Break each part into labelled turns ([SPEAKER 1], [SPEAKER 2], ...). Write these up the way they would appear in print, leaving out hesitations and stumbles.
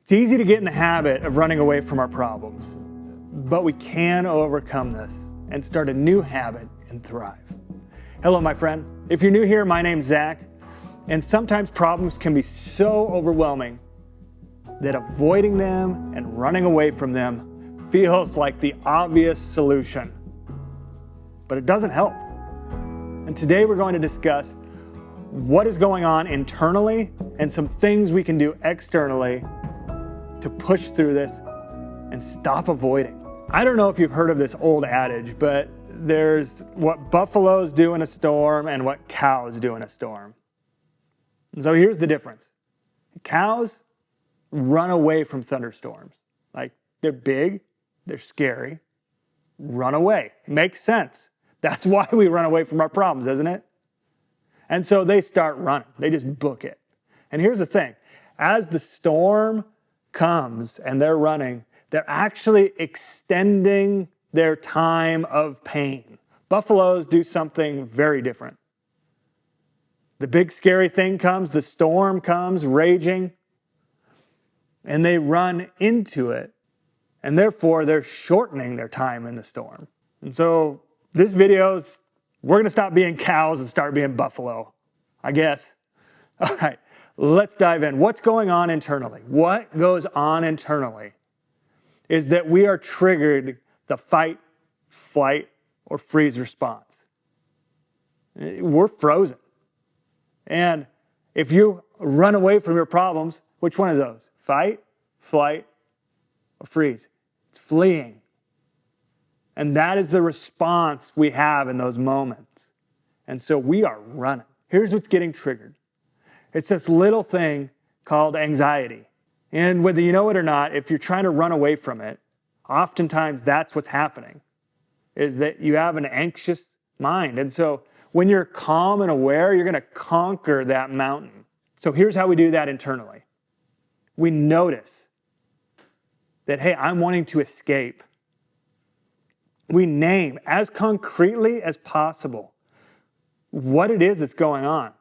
[SPEAKER 1] It's easy to get in the habit of running away from our problems, but we can overcome this and start a new habit and thrive. Hello, my friend. If you're new here, my name's Zach, and sometimes problems can be so overwhelming that avoiding them and running away from them feels like the obvious solution, but it doesn't help. And today we're going to discuss what is going on internally and some things we can do externally to push through this and stop avoiding. I don't know if you've heard of this old adage, but there's what buffaloes do in a storm and what cows do in a storm. And so here's the difference. Cows run away from thunderstorms. Like, they're big, they're scary, run away. Makes sense. That's why we run away from our problems, isn't it? And so they start running. They just book it. And here's the thing. As the storm comes and they're running, they're actually extending their time of pain. Buffaloes do something very different. The big scary thing comes, the storm comes raging, and they run into it, and therefore they're shortening their time in the storm. And so this video's, we're going to stop being cows and start being buffalo, I guess. All right, let's dive in. What's going on internally? What goes on internally is that we are triggered the fight, flight, or freeze response. We're frozen. And if you run away from your problems, which one is those? Fight, flight, or freeze? It's fleeing. And that is the response we have in those moments. And so we are running. Here's what's getting triggered. It's this little thing called anxiety. And whether you know it or not, if you're trying to run away from it, oftentimes that's what's happening, is that you have an anxious mind. And so when you're calm and aware, you're going to conquer that mountain. So here's how we do that internally. We notice that, hey, I'm wanting to escape. We name as concretely as possible what it is that's going on.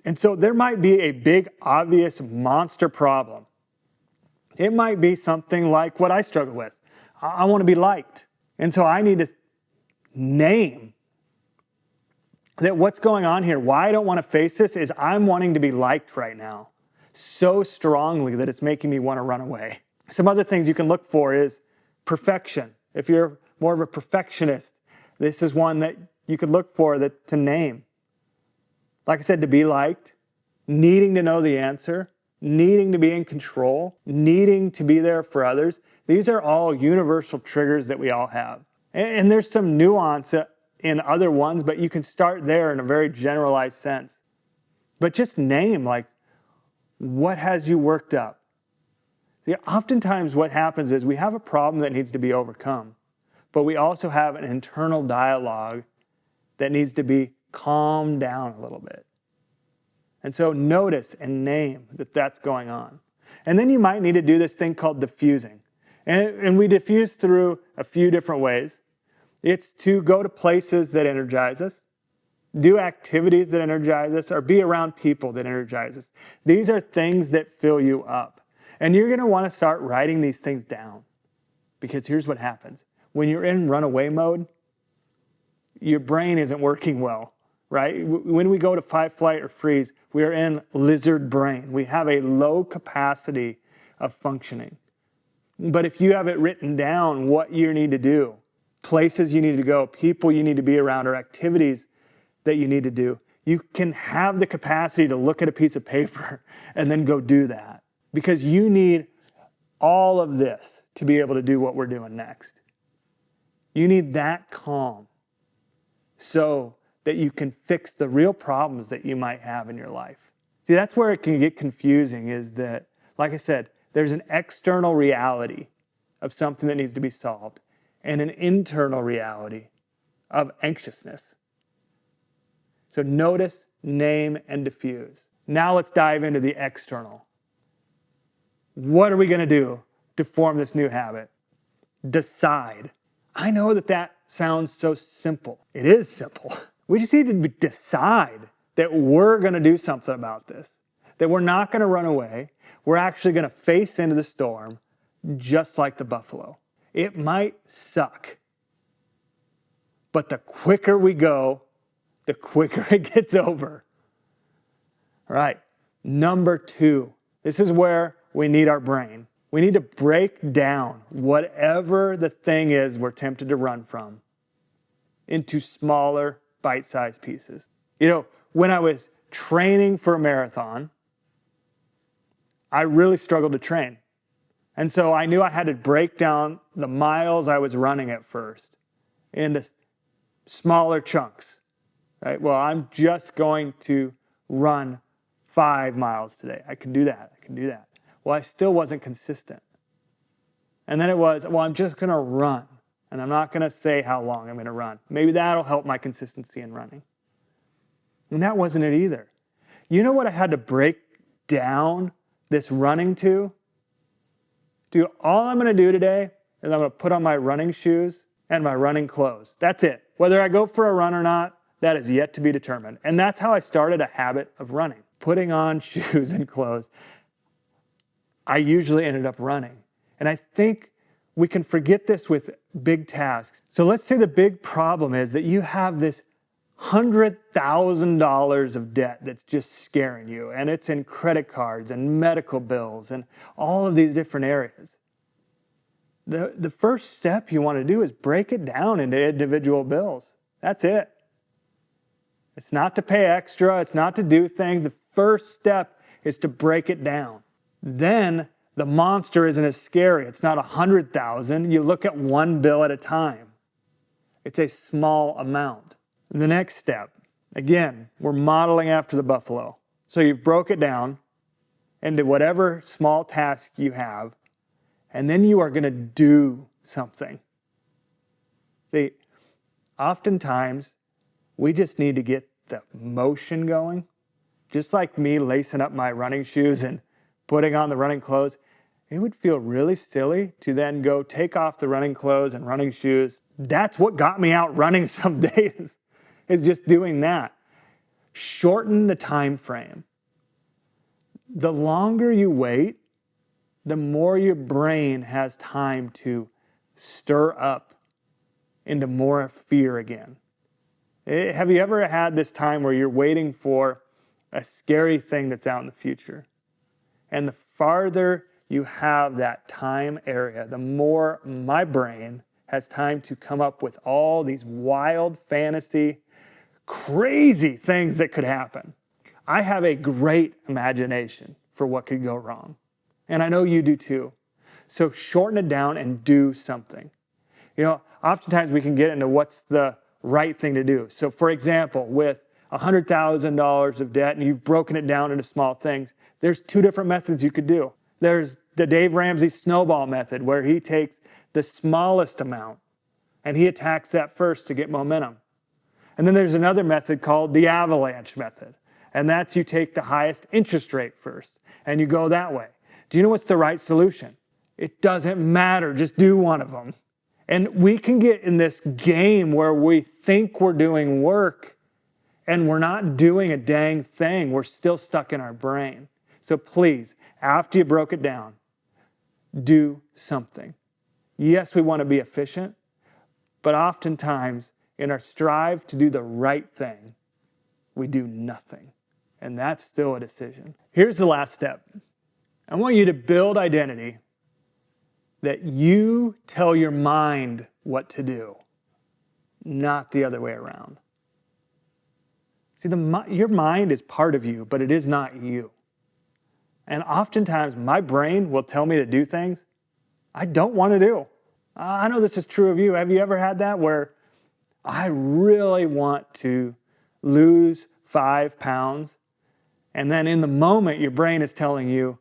[SPEAKER 1] And so there might be a big, obvious monster problem. It might be something like what I struggle with. I want to be liked. And so I need to name that what's going on here, why I don't want to face this, is I'm wanting to be liked right now so strongly that it's making me want to run away. Some other things you can look for is perfection. If you're more of a perfectionist, this is one that you could look for to name. Like I said, to be liked, needing to know the answer, needing to be in control, needing to be there for others. These are all universal triggers that we all have. And there's some nuance in other ones, but you can start there in a very generalized sense. But just name, like, what has you worked up? See, oftentimes what happens is we have a problem that needs to be overcome, but we also have an internal dialogue that needs to be calmed down a little bit. And so notice and name that that's going on. And then you might need to do this thing called diffusing. And we diffuse through a few different ways. It's to go to places that energize us, do activities that energize us, or be around people that energize us. These are things that fill you up. And you're going to want to start writing these things down. Because here's what happens. When you're in runaway mode, your brain isn't working well, right? When we go to fight, flight, or freeze, we are in lizard brain. We have a low capacity of functioning. But if you have it written down what you need to do, places you need to go, people you need to be around, or activities that you need to do, you can have the capacity to look at a piece of paper and then go do that. Because you need all of this to be able to do what we're doing next. You need that calm so that you can fix the real problems that you might have in your life. See, that's where it can get confusing, is that, like I said, there's an external reality of something that needs to be solved and an internal reality of anxiousness. So notice, name, and diffuse. Now let's dive into the external. What are we going to do to form this new habit? Decide. I know that sounds so simple. It is simple. We just need to decide that we're going to do something about this. that we're not going to run away. We're actually going to face into the storm just like the buffalo. It might suck, but the quicker we go, the quicker it gets over. All right, number 2. This is where we need our brain. We need to break down whatever the thing is we're tempted to run from into smaller, bite-sized pieces. You know, when I was training for a marathon, I really struggled to train. And so I knew I had to break down the miles I was running at first into smaller chunks. Right? Well, I'm just going to run 5 miles today. I can do that. Well, I still wasn't consistent. And then it was, well, I'm just going to run. And I'm not going to say how long I'm going to run. Maybe that'll help my consistency in running. And that wasn't it either. You know what I had to break down this running to? All I'm going to do today is I'm going to put on my running shoes and my running clothes. That's it. Whether I go for a run or not, that is yet to be determined. And that's how I started a habit of running. Putting on shoes and clothes. I usually ended up running. And I think we can forget this with big tasks. So let's say the big problem is that you have this $100,000 of debt that's just scaring you, and it's in credit cards and medical bills and all of these different areas. The first step you want to do is break it down into individual bills. That's it. It's not to pay extra. It's not to do things. The first step is to break it down. Then the monster isn't as scary. It's not 100,000. You look at one bill at a time. It's a small amount. The next step, again, we're modeling after the buffalo. So you've broke it down into whatever small task you have, and then you are going to do something. See, oftentimes, we just need to get the motion going. Just like me lacing up my running shoes and putting on the running clothes, it would feel really silly to then go take off the running clothes and running shoes. That's what got me out running some days, is just doing that. Shorten the time frame. The longer you wait, the more your brain has time to stir up into more fear again. Have you ever had this time where you're waiting for a scary thing that's out in the future? And the farther you have that time area, the more my brain has time to come up with all these wild fantasy, crazy things that could happen. I have a great imagination for what could go wrong. And I know you do too. So shorten it down and do something. You know, oftentimes we can get into what's the right thing to do. So for example, with $100,000 of debt and you've broken it down into small things, there's 2 different methods you could do. There's the Dave Ramsey snowball method, where he takes the smallest amount and he attacks that first to get momentum. And then there's another method called the avalanche method. And that's you take the highest interest rate first and you go that way. Do you know what's the right solution? It doesn't matter. Just do one of them. And we can get in this game where we think we're doing work and we're not doing a dang thing. We're still stuck in our brain. So please, after you broke it down, do something. Yes, we want to be efficient, but oftentimes in our strive to do the right thing, we do nothing. And that's still a decision. Here's the last step. I want you to build identity that you tell your mind what to do, not the other way around. See, your mind is part of you, but it is not you. And oftentimes my brain will tell me to do things I don't want to do. I know this is true of you. Have you ever had that where I really want to lose 5 pounds, and then in the moment your brain is telling you,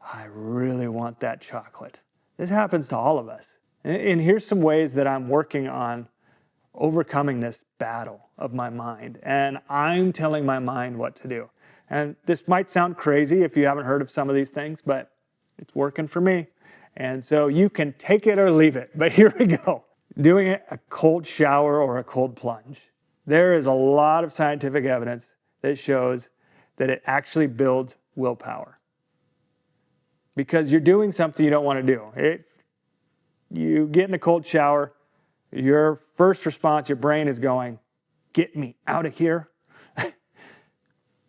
[SPEAKER 1] I really want that chocolate. This happens to all of us. And here's some ways that I'm working on overcoming this battle of my mind. And I'm telling my mind what to do. And this might sound crazy if you haven't heard of some of these things, but it's working for me. And so you can take it or leave it. But here we go. Doing a cold shower or a cold plunge. There is a lot of scientific evidence that shows that it actually builds willpower. Because you're doing something you don't want to do. You get in a cold shower, your first response, your brain is going, get me out of here.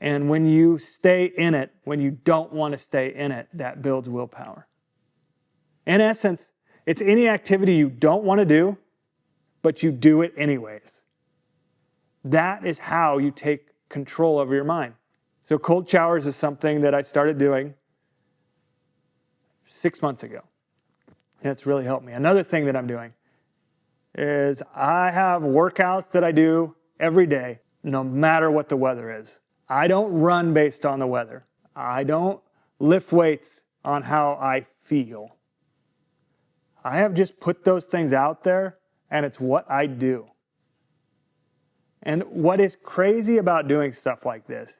[SPEAKER 1] And when you stay in it, when you don't want to stay in it, that builds willpower. In essence, it's any activity you don't want to do, but you do it anyways. That is how you take control over your mind. So cold showers is something that I started doing 6 months ago. And it's really helped me. Another thing that I'm doing is I have workouts that I do every day, no matter what the weather is. I don't run based on the weather. I don't lift weights on how I feel. I have just put those things out there, and it's what I do. And what is crazy about doing stuff like this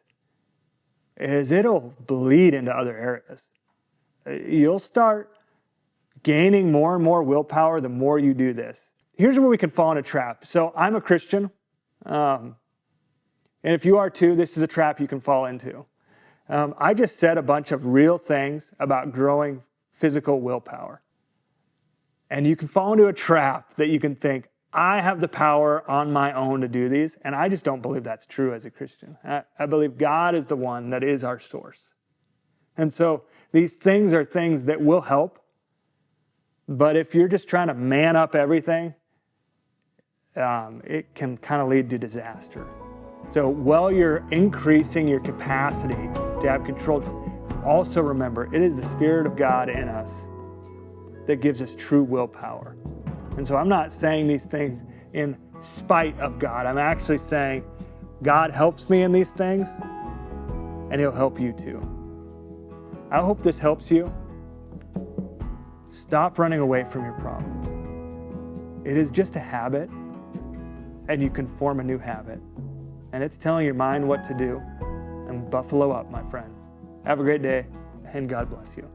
[SPEAKER 1] is it'll bleed into other areas. You'll start gaining more and more willpower the more you do this. Here's where we can fall in a trap. So I'm a Christian, and if you are too, this is a trap you can fall into. I just said a bunch of real things about growing physical willpower. And you can fall into a trap that you can think, I have the power on my own to do these, and I just don't believe that's true as a Christian. I believe God is the one that is our source. And so these things are things that will help, but if you're just trying to man up everything, it can kind of lead to disaster. So while you're increasing your capacity to have control, also remember, it is the Spirit of God in us that gives us true willpower. And so I'm not saying these things in spite of God. I'm actually saying God helps me in these things, and He'll help you too. I hope this helps you. Stop running away from your problems. It is just a habit, and you can form a new habit. And it's telling your mind what to do. And buffalo up, my friend. Have a great day, and God bless you.